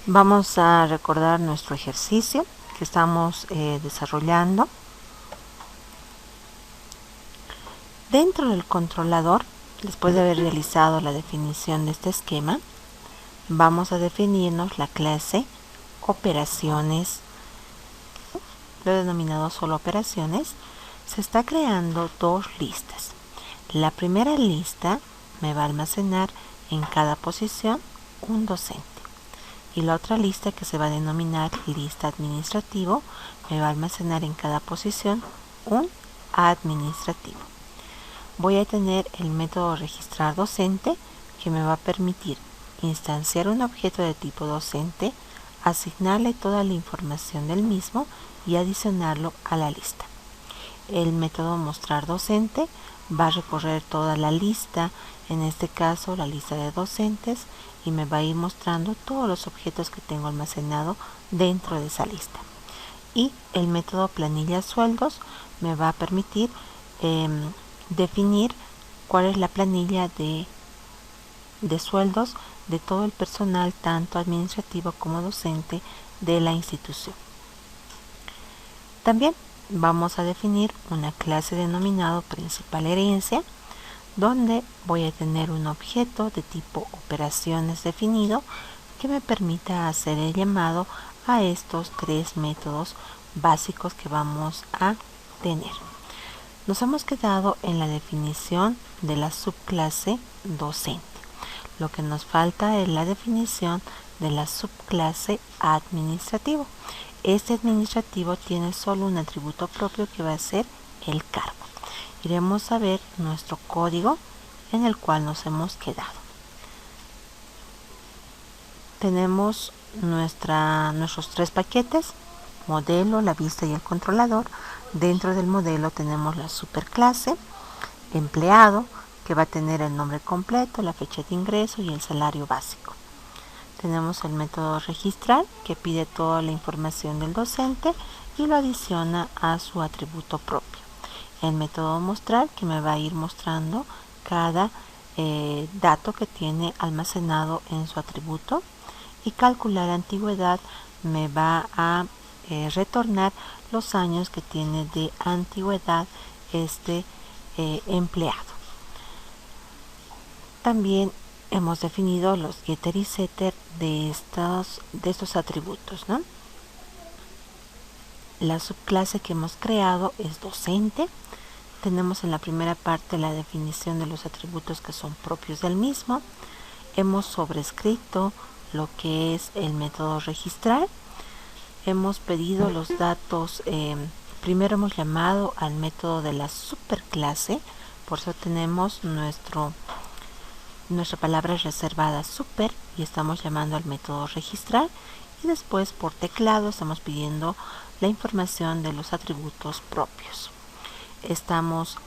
Vamos a recordar nuestro ejercicio que estamos desarrollando. Dentro del controlador, después de haber realizado la definición de este esquema, vamos a definirnos la clase operaciones. Lo he denominado solo operaciones. Se está creando dos listas. La primera lista me va a almacenar en cada posición un docente. Y la otra lista, que se va a denominar lista administrativo, me va a almacenar en cada posición un administrativo. Voy a tener el método registrar docente, que me va a permitir instanciar un objeto de tipo docente, asignarle toda la información del mismo y adicionarlo a la lista. El método mostrar docente va a recorrer toda la lista, en este caso la lista de docentes, y me va a ir mostrando todos los objetos que tengo almacenado dentro de esa lista. Y el método planilla sueldos me va a permitir definir cuál es la planilla de sueldos de todo el personal, tanto administrativo como docente, de la institución. También vamos a definir una clase denominado principal herencia, donde voy a tener un objeto de tipo operaciones definido que me permita hacer el llamado a estos tres métodos básicos que vamos a tener. Nos hemos quedado en la definición de la subclase docente. Lo que nos falta es la definición de la subclase administrativo. Este administrativo tiene solo un atributo propio, que va a ser el cargo. Iremos a ver nuestro código en el cual nos hemos quedado. Tenemos nuestros tres paquetes: modelo, la vista y el controlador. Dentro del modelo tenemos la superclase empleado, que va a tener el nombre completo, la fecha de ingreso y el salario básico. Tenemos el método registrar, que pide toda la información del docente y lo adiciona a su atributo propio. El método mostrar, que me va a ir mostrando cada dato que tiene almacenado en su atributo. Y calcular antigüedad me va a retornar los años que tiene de antigüedad este empleado. También hemos definido los getter y setter de estos atributos, ¿no? La subclase que hemos creado es docente. Tenemos en la primera parte la definición de los atributos que son propios del mismo. Hemos sobrescrito lo que es el método registrar. Hemos pedido los datos. Primero hemos llamado al método de la superclase, por eso tenemos nuestra palabra reservada super, y estamos llamando al método registrar. Y después, por teclado, estamos pidiendo la información de los atributos propios. Estamos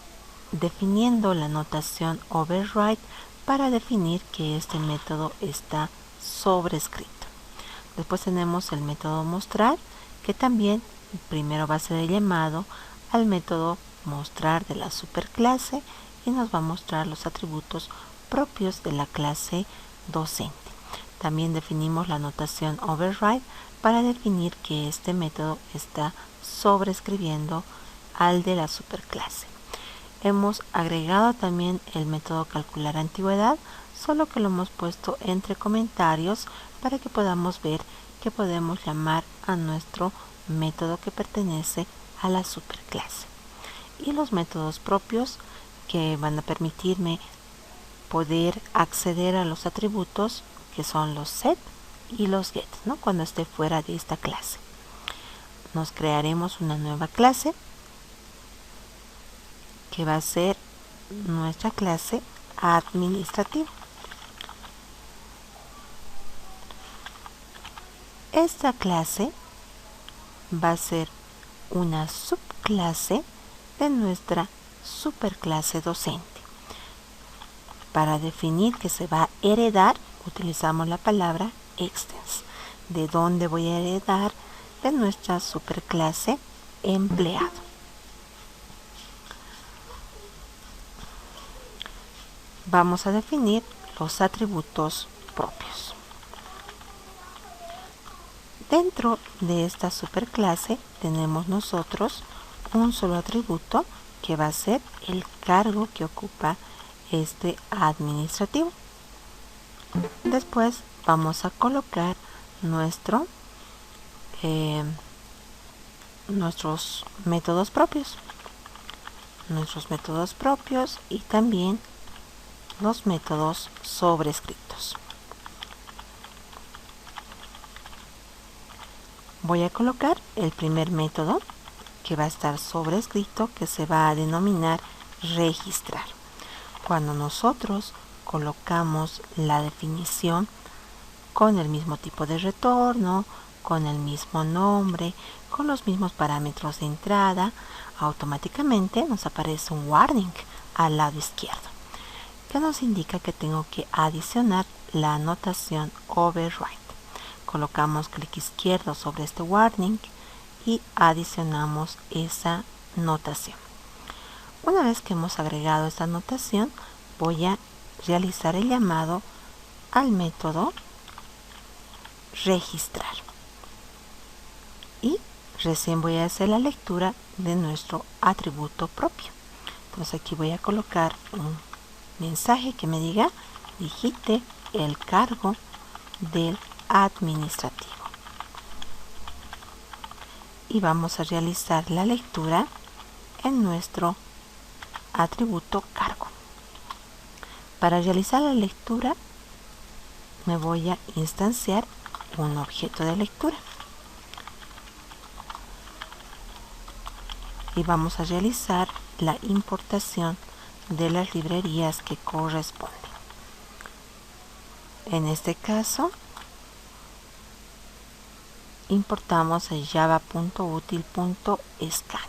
definiendo la notación override para definir que este método está sobrescrito. Después tenemos el método mostrar, que también primero va a ser el llamado al método mostrar de la superclase y nos va a mostrar los atributos propios de la clase docente. También definimos la notación override para definir que este método está sobrescribiendo al de la superclase. Hemos agregado también el método calcular antigüedad, solo que lo hemos puesto entre comentarios para que podamos ver que podemos llamar a nuestro método que pertenece a la superclase. Y los métodos propios, que van a permitirme poder acceder a los atributos, que son los set y los get, ¿no? Cuando esté fuera de esta clase. Nos crearemos una nueva clase, que va a ser nuestra clase administrativa. Esta clase va a ser una subclase de nuestra superclase docente. Para definir que se va a heredar, utilizamos la palabra extens. ¿De dónde voy a heredar? De nuestra superclase empleado. Vamos a definir los atributos propios. Dentro de esta superclase tenemos nosotros un solo atributo que va a ser el cargo que ocupa este administrativo. Después vamos a colocar nuestros métodos propios. Y también los métodos sobrescritos. Voy a colocar el primer método que va a estar sobrescrito, que se va a denominar registrar. Cuando nosotros colocamos la definición con el mismo tipo de retorno, con el mismo nombre, con los mismos parámetros de entrada, automáticamente nos aparece un warning al lado izquierdo, que nos indica que tengo que adicionar la anotación override. Colocamos clic izquierdo sobre este warning y adicionamos esa notación. Una vez que hemos agregado esta notación, voy a realizar el llamado al método registrar. Y recién voy a hacer la lectura de nuestro atributo propio. Entonces aquí voy a colocar un mensaje que me diga digite el cargo del administrativo. Y vamos a realizar la lectura en nuestro atributo cargo. Para realizar la lectura me voy a instanciar un objeto de lectura. Y vamos a realizar la importación de las librerías que corresponden. En este caso, importamos el java.util.scanner.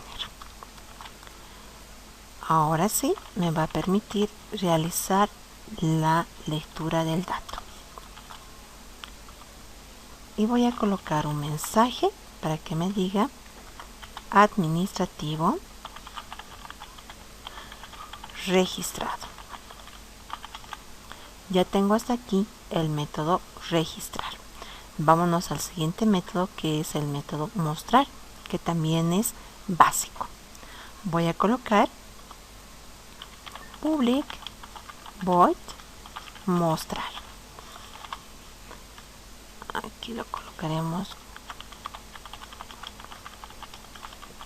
Ahora sí, me va a permitir realizar la lectura del dato. Y voy a colocar un mensaje para que me diga administrativo registrado. Ya tengo hasta aquí el método registrar. Vámonos al siguiente método, que es el método mostrar, que también es básico. Voy a colocar public void mostrar. Aquí lo colocaremos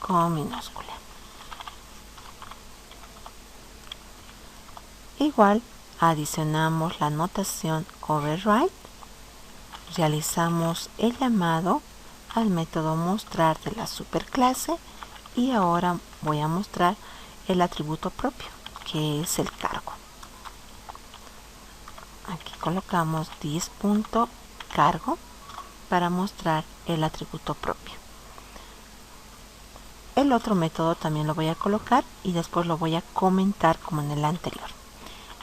con minúscula. Igual adicionamos la notación override, realizamos el llamado al método mostrar de la superclase y ahora voy a mostrar el atributo propio, que es el cargo. Aquí colocamos this.cargo para mostrar el atributo propio. El otro método también lo voy a colocar y después lo voy a comentar como en el anterior.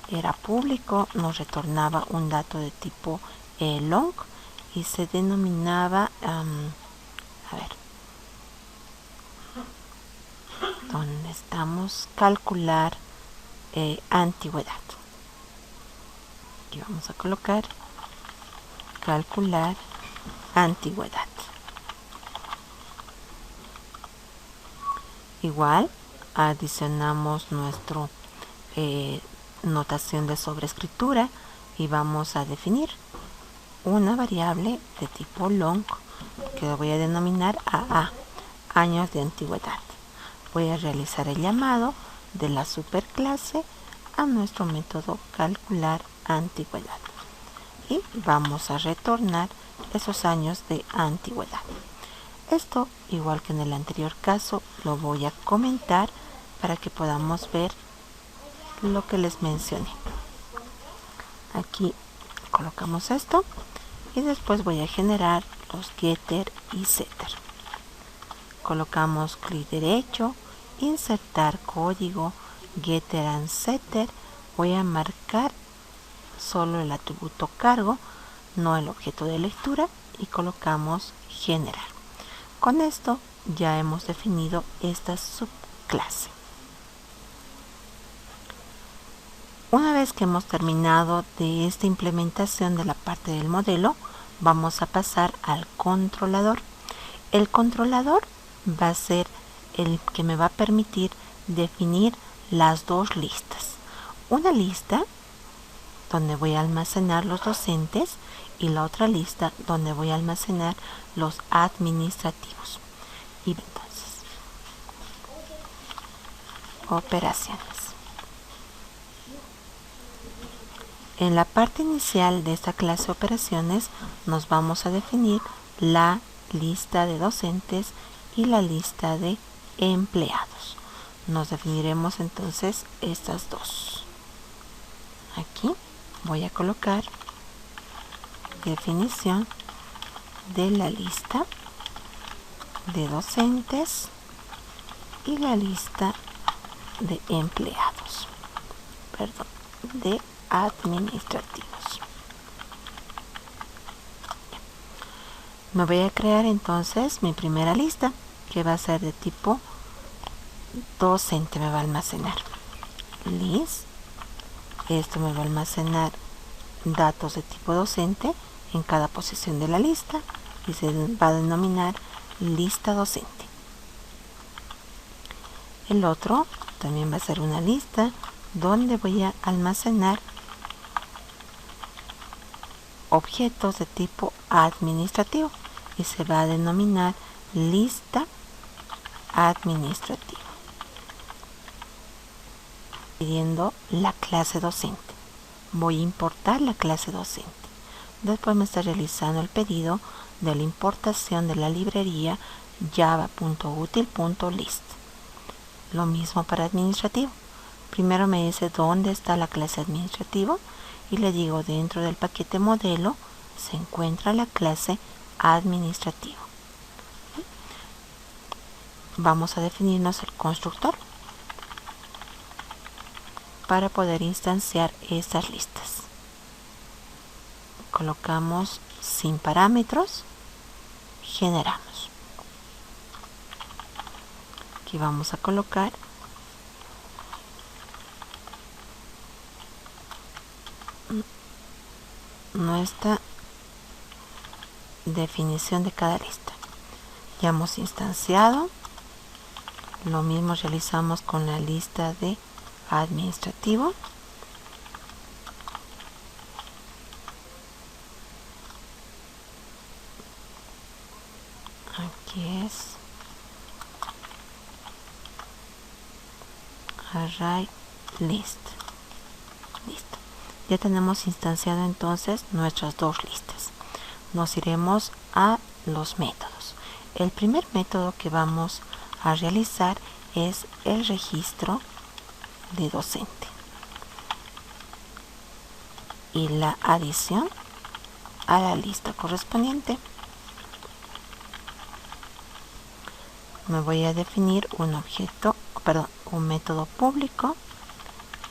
Era público, nos retornaba un dato de tipo long y se denominaba, ¿dónde estamos? Calcular antigüedad. Aquí vamos a colocar calcular antigüedad. Igual adicionamos nuestro notación de sobrescritura y vamos a definir una variable de tipo long que lo voy a denominar AA, años de antigüedad. Voy a realizar el llamado de la superclase a nuestro método calcular antigüedad y vamos a retornar esos años de antigüedad. Esto, igual que en el anterior caso, lo voy a comentar para que podamos ver lo que les mencioné. Aquí colocamos esto y después voy a generar los getter y setter. Colocamos clic derecho, insertar código, getter and setter. Voy a marcar solo el atributo cargo, no el objeto de lectura, y colocamos generar. Con esto ya hemos definido esta subclase. Una vez que hemos terminado de esta implementación de la parte del modelo, vamos a pasar al controlador. El controlador va a ser el que me va a permitir definir las dos listas. Una lista donde voy a almacenar los docentes y la otra lista donde voy a almacenar los administrativos. Y entonces, operaciones. En la parte inicial de esta clase de operaciones nos vamos a definir la lista de docentes y la lista de empleados. Nos definiremos entonces estas dos. Aquí voy a colocar definición de la lista de docentes y la lista de empleados, de administrativos. Me voy a crear entonces mi primera lista, que va a ser de tipo docente. Me va a almacenar list. Esto me va a almacenar datos de tipo docente en cada posición de la lista y se va a denominar lista docente. El otro también va a ser una lista donde voy a almacenar objetos de tipo administrativo y se va a denominar lista administrativa. Pidiendo la clase docente. Voy a importar la clase docente. Después me está realizando el pedido de la importación de la librería java.util.list. Lo mismo para administrativo. Primero me dice dónde está la clase administrativo y le digo dentro del paquete modelo se encuentra la clase administrativo. Vamos a definirnos el constructor para poder instanciar estas listas. Colocamos sin parámetros, generamos. Aquí vamos a colocar nuestra definición de cada lista. Ya hemos instanciado. Lo mismo realizamos con la lista de administrativo. Aquí es array list. Listo. Ya tenemos instanciado entonces nuestras dos listas. Nos iremos a los métodos. El primer método que vamos a realizar es el registro de docente y la adición a la lista correspondiente. Me voy a definir un método público.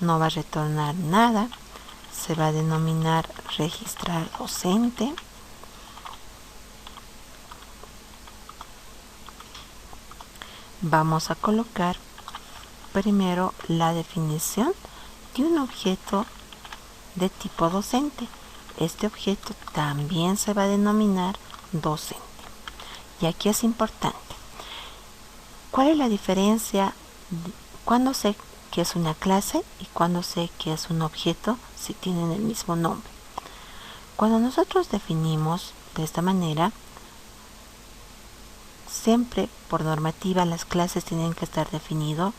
No va a retornar nada. Se va a denominar registrar docente. Vamos a colocar primero la definición de un objeto de tipo docente. Este objeto también se va a denominar docente. Y aquí es importante. ¿Cuál es la diferencia? ¿Cuándo sé que es una clase y cuándo sé que es un objeto si tienen el mismo nombre? Cuando nosotros definimos de esta manera, siempre por normativa las clases tienen que estar definido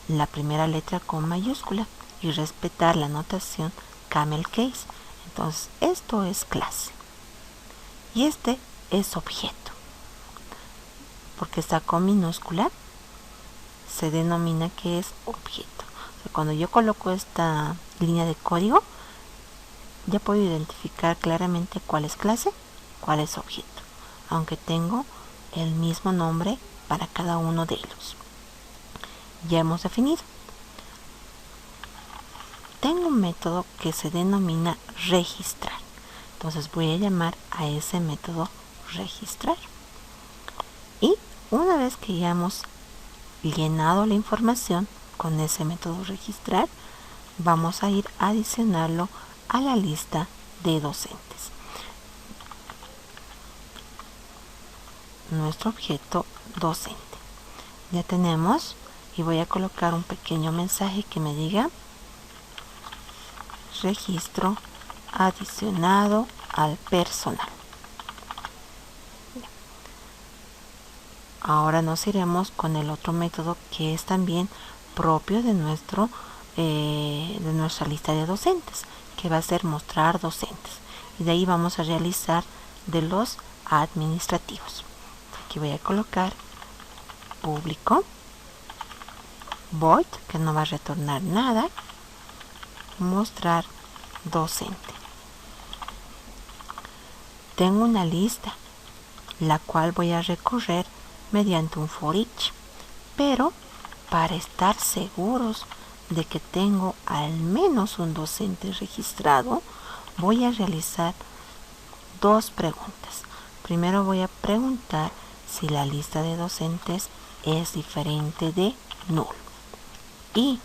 la primera letra con mayúscula y respetar la notación camel case. Entonces esto es clase y este es objeto. Porque está con minúscula, se denomina que es objeto. O sea, cuando yo coloco esta línea de código, ya puedo identificar claramente cuál es clase, cuál es objeto, aunque tengo el mismo nombre para cada uno de ellos. Ya hemos definido. Tengo un método que se denomina registrar. Entonces voy a llamar a ese método registrar. Y una vez que ya hemos llenado la información con ese método registrar, vamos a ir a adicionarlo a la lista de docentes. nuestro objeto docente. Ya tenemos, y voy a colocar un pequeño mensaje que me diga registro adicionado al personal. Ahora nos iremos con el otro método que es también propio de nuestra lista de docentes, que va a ser mostrar docentes, y de ahí vamos a realizar de los administrativos. Aquí voy a colocar público, void, que no va a retornar nada, mostrar docente. Tengo una lista, la cual voy a recorrer mediante un for each, pero para estar seguros de que tengo al menos un docente registrado, voy a realizar dos preguntas. Primero voy a preguntar si la lista de docentes es diferente de null, y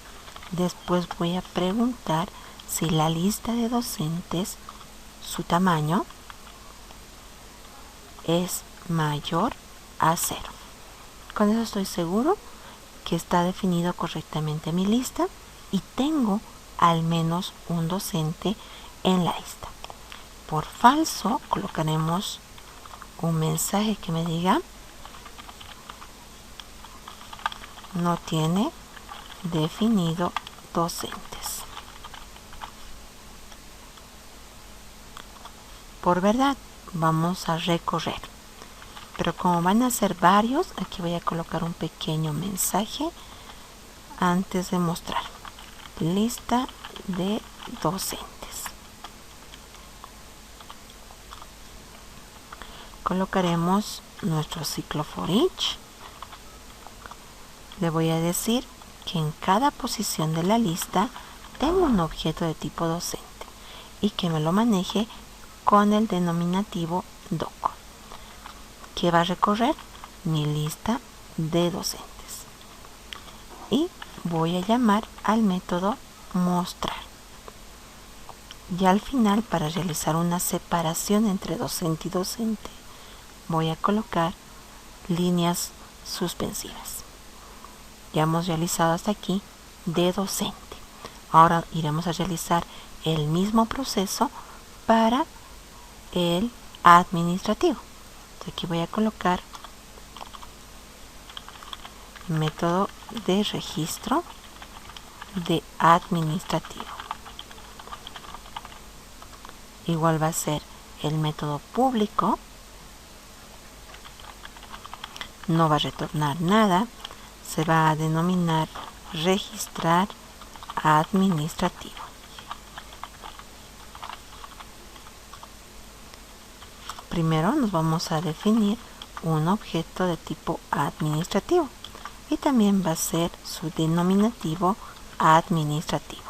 después voy a preguntar si la lista de docentes, su tamaño es mayor a 0. Con eso estoy seguro que está definido correctamente mi lista y tengo al menos un docente en la lista. Por falso colocaremos un mensaje que me diga no tiene definido docentes. Por verdad, vamos a recorrer, pero como van a ser varios, aquí voy a colocar un pequeño mensaje antes de mostrar lista de docentes. Colocaremos nuestro ciclo for each. Le voy a decir que en cada posición de la lista tengo un objeto de tipo docente y que me lo maneje con el denominativo doc, que va a recorrer mi lista de docentes. Y voy a llamar al método mostrar. Y al final, para realizar una separación entre docente y docente, voy a colocar líneas suspensivas. Ya hemos realizado hasta aquí de docente. Ahora iremos a realizar el mismo proceso para el administrativo. Entonces aquí voy a colocar método de registro de administrativo. Igual va a ser el método público, no va a retornar nada, se va a denominar registrar administrativo. Primero nos vamos a definir un objeto de tipo administrativo y también va a ser su denominativo administrativo.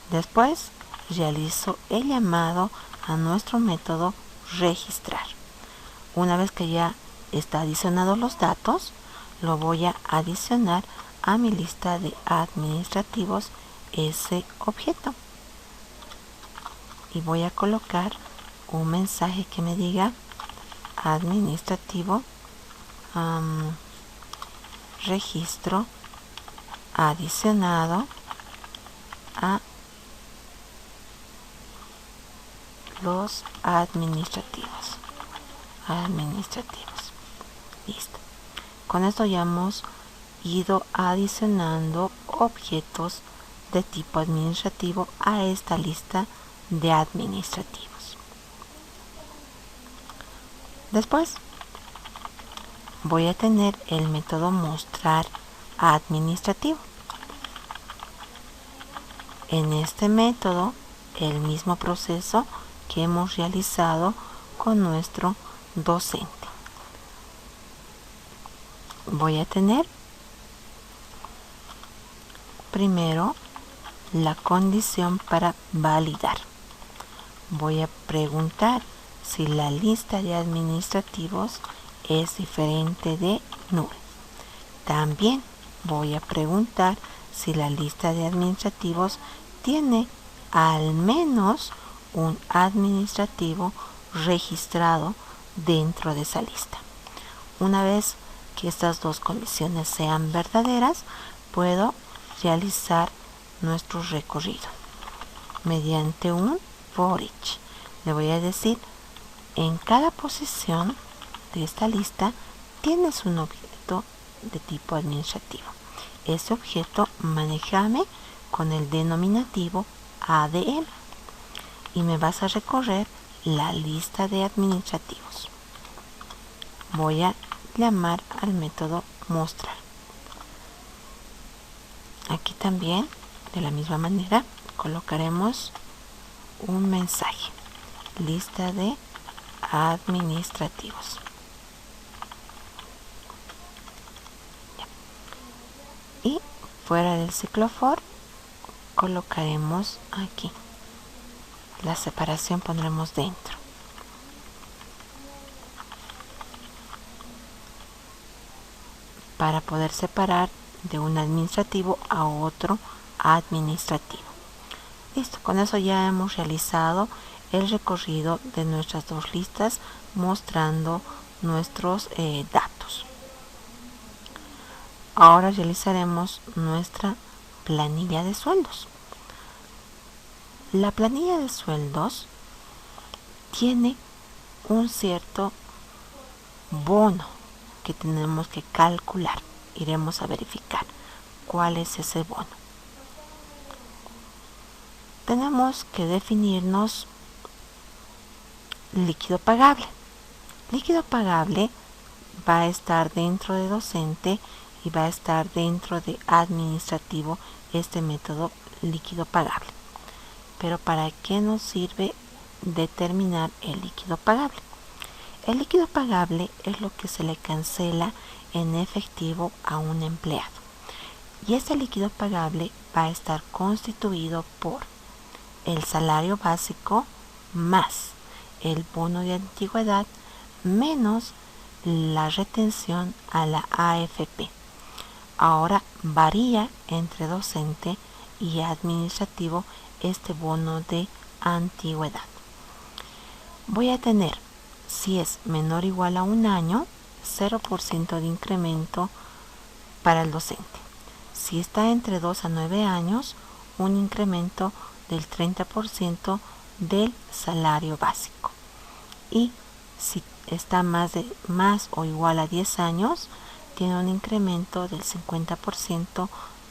Después realizo el llamado a nuestro método registrar. Una vez que ya está adicionado los datos, lo voy a adicionar a mi lista de administrativos ese objeto. Y voy a colocar un mensaje que me diga administrativo registro adicionado a los administrativos. Listo. Con esto ya hemos ido adicionando objetos de tipo administrativo a esta lista de administrativos. Después voy a tener el método mostrar administrativo. En este método, el mismo proceso que hemos realizado con nuestro docente. Voy a tener primero la condición para validar. Voy a preguntar si la lista de administrativos es diferente de null. También voy a preguntar si la lista de administrativos tiene al menos un administrativo registrado dentro de esa lista. Una vez que estas dos condiciones sean verdaderas, puedo realizar nuestro recorrido mediante un for each. Le voy a decir, en cada posición de esta lista tienes un objeto de tipo administrativo. Ese objeto manéjame con el denominativo ADM y me vas a recorrer la lista de administrativos. Voy a llamar al método mostrar. Aquí también, de la misma manera, colocaremos un mensaje. Lista de administrativos. Y fuera del ciclo for colocaremos aquí. La separación pondremos dentro. Para poder separar de un administrativo a otro administrativo. Listo, con eso ya hemos realizado el recorrido de nuestras dos listas mostrando nuestros datos. Ahora realizaremos nuestra planilla de sueldos. La planilla de sueldos tiene un cierto bono que tenemos que calcular. Iremos a verificar cuál es ese bono. Tenemos que definirnos líquido pagable. Líquido pagable va a estar dentro de docente y va a estar dentro de administrativo este método líquido pagable. Pero ¿para qué nos sirve determinar el líquido pagable? El líquido pagable es lo que se le cancela en efectivo a un empleado. Y este líquido pagable va a estar constituido por el salario básico más el bono de antigüedad menos la retención a la AFP. Ahora varía entre docente y administrativo este bono de antigüedad. Voy a tener, si es menor o igual a un año, 0% de incremento para el docente. Si está entre 2 a 9 años, un incremento del 30% del salario básico. Y si está más o igual a 10 años, tiene un incremento del 50%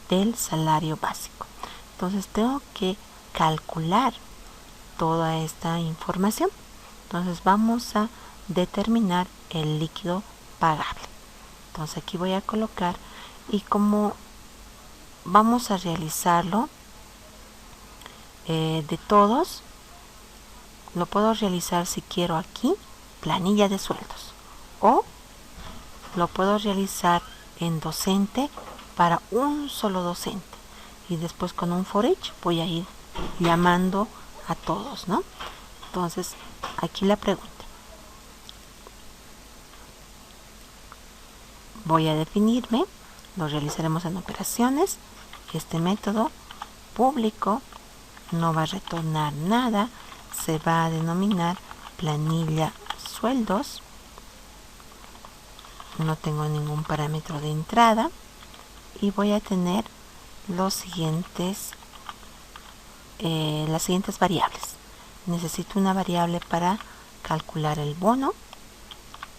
del salario básico. Entonces tengo que calcular toda esta información. Entonces vamos a determinar el líquido pagable. Entonces aquí voy a colocar, y como vamos a realizarlo de todos, lo puedo realizar si quiero aquí, planilla de sueldos, o lo puedo realizar en docente para un solo docente, y después con un for each voy a ir llamando a todos, ¿no? Entonces aquí la pregunta, voy a definirme, lo realizaremos en operaciones. Este método público no va a retornar nada, se va a denominar planilla sueldos. No tengo ningún parámetro de entrada y voy a tener las siguientes variables. Necesito una variable para calcular el bono,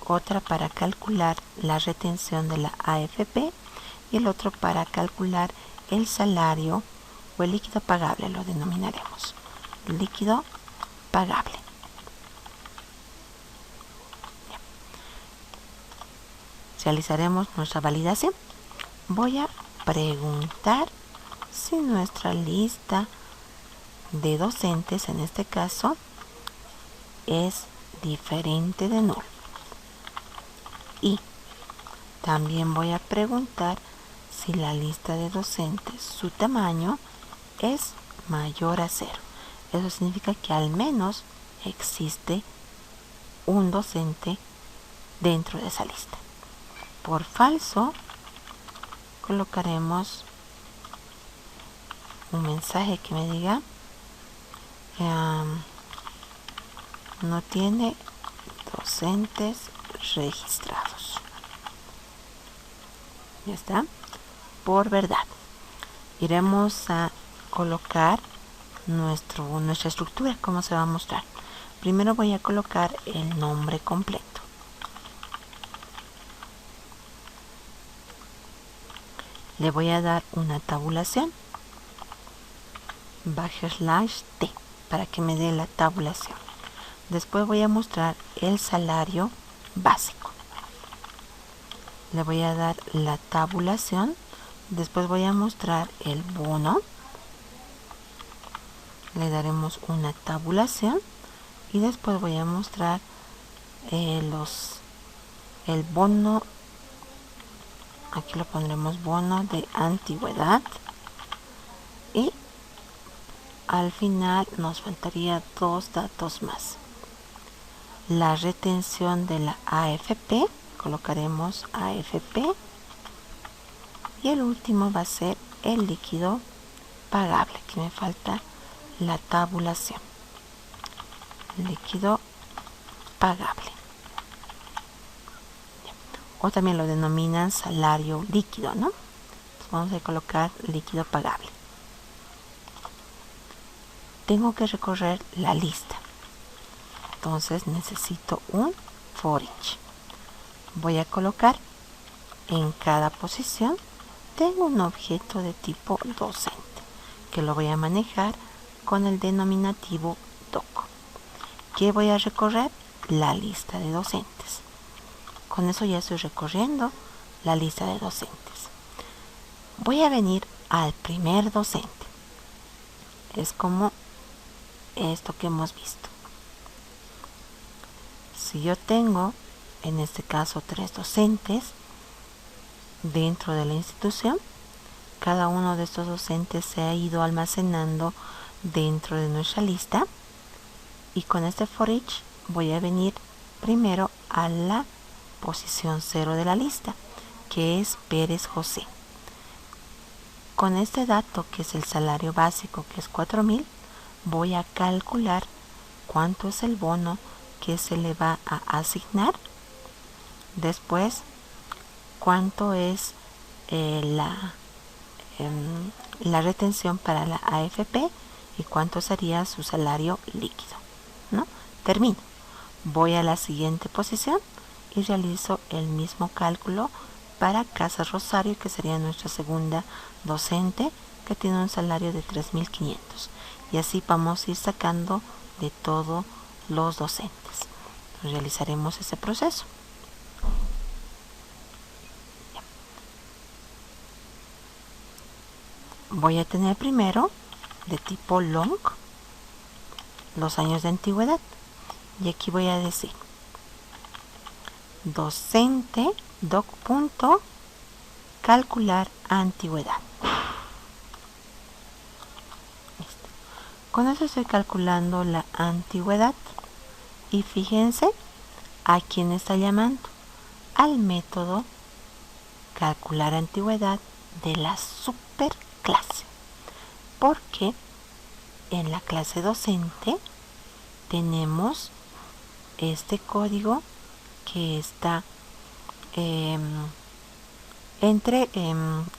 otra para calcular la retención de la AFP y el otro para calcular el salario o el líquido pagable, lo denominaremos líquido pagable. Bien. Realizaremos nuestra validación. Voy a preguntar si nuestra lista de docentes, en este caso, es diferente de null. Y también voy a preguntar si la lista de docentes, su tamaño es mayor a 0. Eso significa que al menos existe un docente dentro de esa lista. Por falso, colocaremos un mensaje que me diga no tiene docentes registrados. Ya está. Por verdad. Iremos a colocar nuestra estructura. ¿Cómo se va a mostrar? Primero voy a colocar el nombre completo. Le voy a dar una tabulación. /T para que me dé la tabulación. Después voy a mostrar el salario básico. Le voy a dar la tabulación. Después voy a mostrar el bono. Le daremos una tabulación. Y después voy a mostrar el bono. Aquí lo pondremos bono de antigüedad. Y al final nos faltaría dos datos más. La retención de la AFP. Colocaremos AFP. Y el último va a ser el líquido pagable, que me falta la tabulación. Líquido pagable. O también lo denominan salario líquido, ¿no? Entonces vamos a colocar líquido pagable. Tengo que recorrer la lista. Entonces necesito un for each. Voy a colocar en cada posición. Tengo un objeto de tipo docente que lo voy a manejar con el denominativo doc. ¿Qué voy a recorrer? La lista de docentes. Con eso ya estoy recorriendo la lista de docentes. Voy a venir al primer docente. Es como esto que hemos visto. Si yo tengo, en este caso, 3 docentes dentro de la institución, cada uno de estos docentes se ha ido almacenando dentro de nuestra lista. Y con este for each voy a venir primero a la posición 0 de la lista, que es Pérez José. Con este dato, que es el salario básico, que es 4,000, voy a calcular cuánto es el bono que se le va a asignar. Después, cuánto es la retención para la AFP y cuánto sería su salario líquido, ¿no? Termino. Voy a la siguiente posición y realizo el mismo cálculo para Casas Rosario, que sería nuestra segunda docente, que tiene un salario de 3,500. Y así vamos a ir sacando de todos los docentes. Realizaremos ese proceso. Voy a tener primero, de tipo long, los años de antigüedad. Y aquí voy a decir docente doc.calcular antigüedad. Listo. Con eso estoy calculando la antigüedad. Y fíjense a quién está llamando. Al método calcular antigüedad de la superclase. Porque en la clase docente tenemos este código que está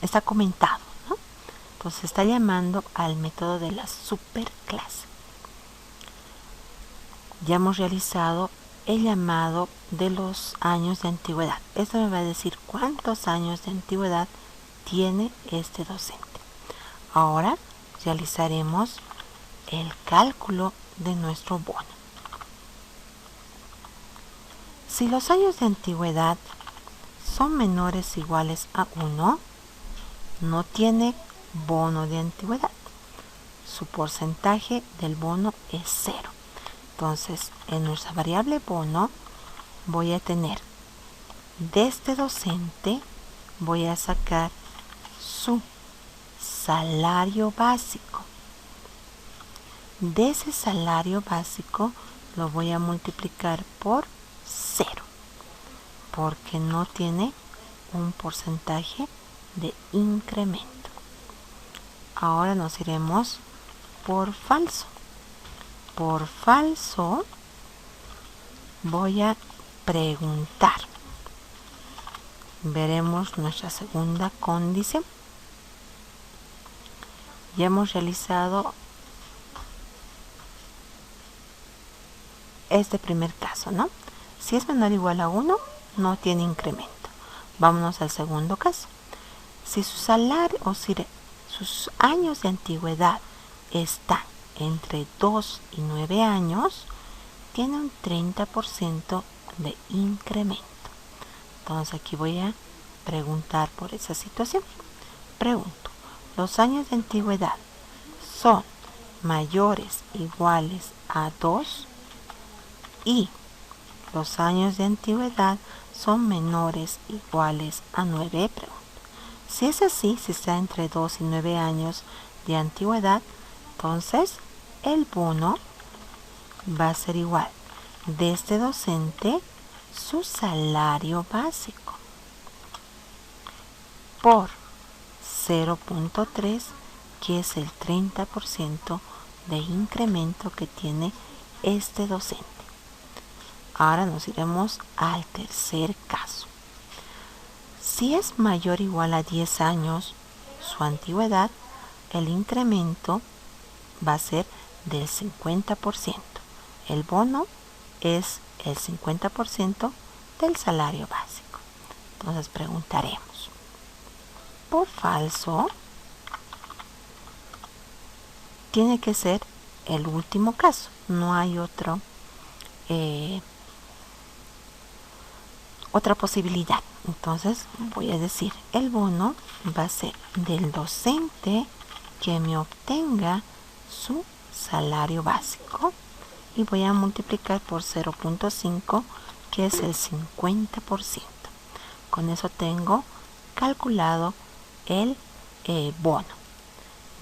está comentado, ¿no? Entonces está llamando al método de la superclase. Ya hemos realizado el llamado de los años de antigüedad. Esto me va a decir cuántos años de antigüedad tiene este docente. Ahora realizaremos el cálculo de nuestro bono. Si los años de antigüedad son menores o iguales a 1, no tiene bono de antigüedad. Su porcentaje del bono es 0. Entonces, en nuestra variable bono voy a tener de este docente, voy a sacar su salario básico. De ese salario básico lo voy a multiplicar por 0, porque no tiene un porcentaje de incremento. Ahora nos iremos por falso. Por falso voy a preguntar. Veremos nuestra segunda condición. Ya hemos realizado este primer caso, ¿no? Si es menor o igual a 1, no tiene incremento. Vámonos al segundo caso. Si su salario o si sus años de antigüedad están entre 2 y 9 años, tiene un 30% de incremento. Entonces aquí voy a preguntar por esa situación. Pregunto, ¿los años de antigüedad son mayores o iguales a 2 y los años de antigüedad son menores o iguales a 9? Pregunto. Si es así, si está entre 2 y 9 años de antigüedad, entonces el bono va a ser igual de este docente su salario básico por 0.3, que es el 30% de incremento que tiene este docente. Ahora nos iremos al tercer caso. Si es mayor o igual a 10 años su antigüedad, el incremento va a ser del 50%. El bono es el 50% del salario básico. Entonces preguntaremos. Por falso, tiene que ser el último caso. No hay otra posibilidad. Entonces voy a decir, el bono va a ser del docente que me obtenga su salario básico y voy a multiplicar por 0.5, que es el 50%. Con eso tengo calculado el bono.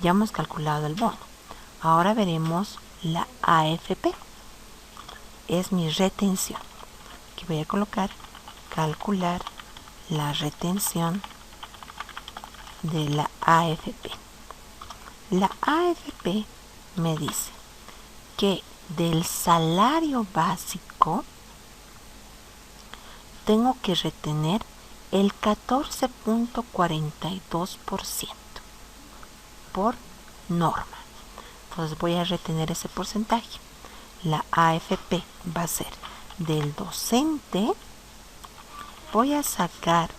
Ya hemos calculado el bono. Ahora veremos la AFP. Es mi retención. Aquí voy a colocar calcular la retención de la AFP. La AFP me dice que del salario básico tengo que retener el 14.42% por norma. Entonces voy a retener ese porcentaje. La AFP va a ser del docente. Voy a sacar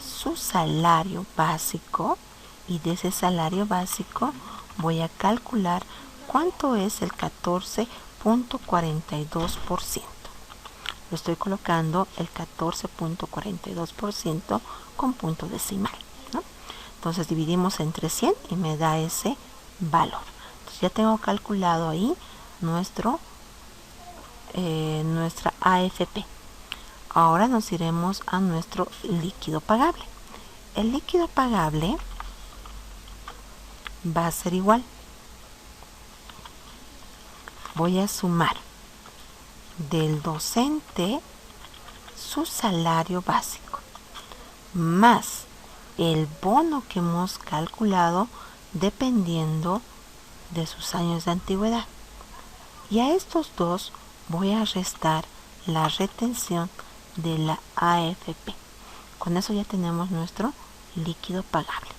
su salario básico y de ese salario básico voy a calcular cuánto es el 14.42%. Lo estoy colocando el 14.42% con punto decimal, ¿no? Entonces dividimos entre 100 y me da ese valor. Entonces ya tengo calculado ahí nuestra AFP. Ahora nos iremos a nuestro líquido pagable. El líquido pagable va a ser igual. Voy a sumar del docente su salario básico más el bono que hemos calculado dependiendo de sus años de antigüedad. Y a estos dos voy a restar la retención de la AFP. Con eso ya tenemos nuestro líquido pagable.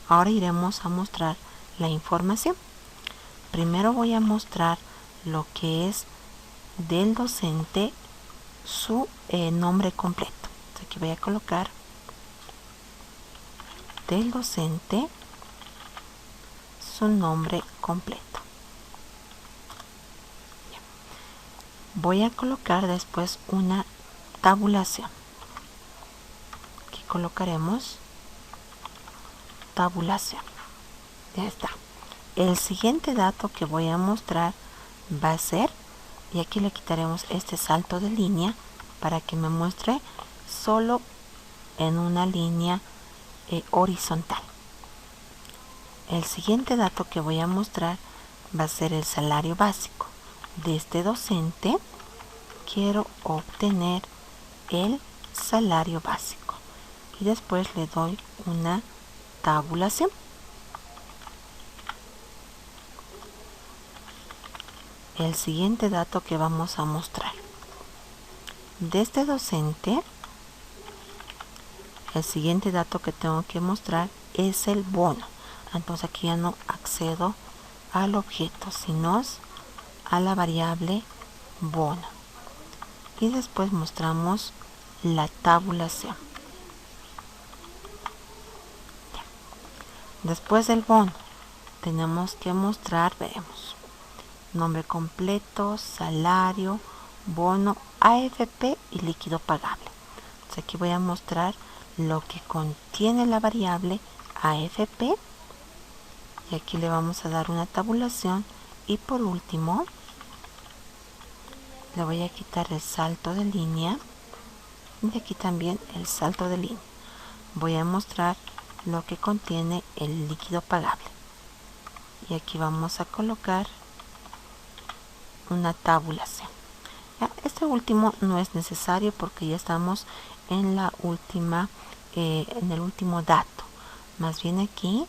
Ahora iremos a mostrar la información. Primero voy a mostrar lo que es del docente su nombre completo. Entonces aquí voy a colocar del docente su nombre completo. Voy a colocar después una tabulación. Aquí colocaremos tabulación. Ya está. El siguiente dato que voy a mostrar va a ser, y aquí le quitaremos este salto de línea para que me muestre solo en una línea horizontal. El siguiente dato que voy a mostrar va a ser el salario básico. De este docente quiero obtener el salario básico y después le doy una tabulación. El siguiente dato que vamos a mostrar de este docente, el siguiente dato que tengo que mostrar es el bono. Entonces aquí ya no accedo al objeto, sino a la variable bono. Y después mostramos la tabulación. Después del bono tenemos que mostrar, veremos, nombre completo, salario, bono, AFP y líquido pagable. Entonces aquí voy a mostrar lo que contiene la variable AFP y aquí le vamos a dar una tabulación y por último le voy a quitar el salto de línea y de aquí también el salto de línea. Voy a mostrar lo que contiene el líquido pagable y aquí vamos a colocar una tabulación. Ya, este último no es necesario porque ya estamos en la última en el último dato. Más bien aquí,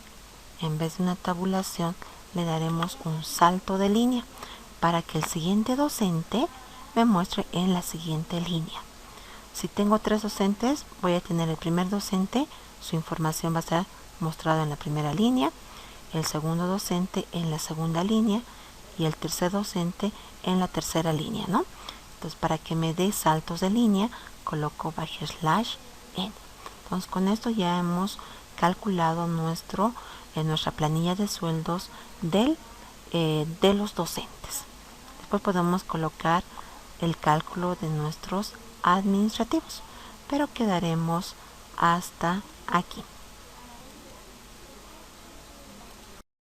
en vez de una tabulación, le daremos un salto de línea para que el siguiente docente me muestre en la siguiente línea. Si tengo 3 docentes, voy a tener el primer docente, su información va a estar mostrada en la primera línea, el segundo docente en la segunda línea y el tercer docente en la tercera línea, ¿no? Entonces, para que me dé saltos de línea, coloco /n. Entonces, con esto ya hemos calculado nuestra planilla de sueldos de los docentes. Después podemos colocar el cálculo de nuestros administrativos, pero quedaremos hasta aquí.